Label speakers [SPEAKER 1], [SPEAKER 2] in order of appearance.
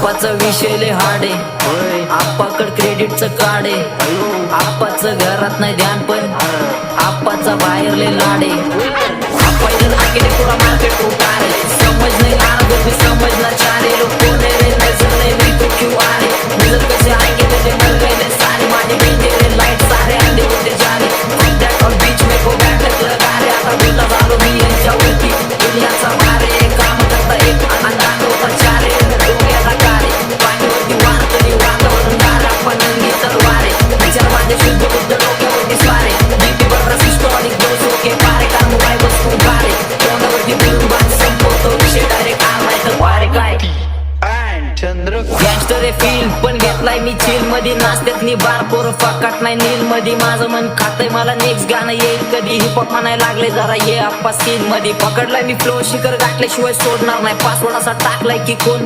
[SPEAKER 1] आप्पाचा विषय लय हार्ड आहे, आप्पाकड क्रेडिटचं कार्ड आहे, आप्पाचं घरात नाही ध्यान पण आप्पाचा बाहेर लय लाड आहे. आप्पा इधर आके पूरा मार्केट उतार है, समझ नहीं आ रहा भी समझना चाह रहे लोग कौन है रे, नजर नहीं भी तो क्यों आ रहे, नजर कैसे आएंगे तेरे मर गए सारे माने भी तेरे लाइट सारे अंधे होते जा रहे, दैट और बीच में को बैठक लगा रहे, आता बोला वालों भी है जाऊंगी दुनियाचा मारे काम करता एक अंदाज होता चारे डोक्याला कारे पाणीवरती वाहतरी वातावरण धारा पणंगी तलवारे विचारवादे शुद्ध बुद्ध डोक्यावरती स्वारे बीपीवर रसिस्टॉनिक दोषो के पारे काम काय वस्तू गारे तोंडावरती बोलून बात संपवतो विषय डायरेक्ट आलाय तर वारे काय गँगस्टर आहे फील पण घेतलाय मी चिल मध्ये नाचत्यात नि बार पोरं फाकाट नाही नील मध्ये माझं मन खातंय मला नेक्स्ट गाणं येईल कधी हिपहॉप म्हणायला लागले जरा ये आप्पा सीन मध्ये पकडलाय मी फ्लो शिखर गाठल्याशिवाय सोडणार नाही पासवर्ड असा टाकलाय की कोण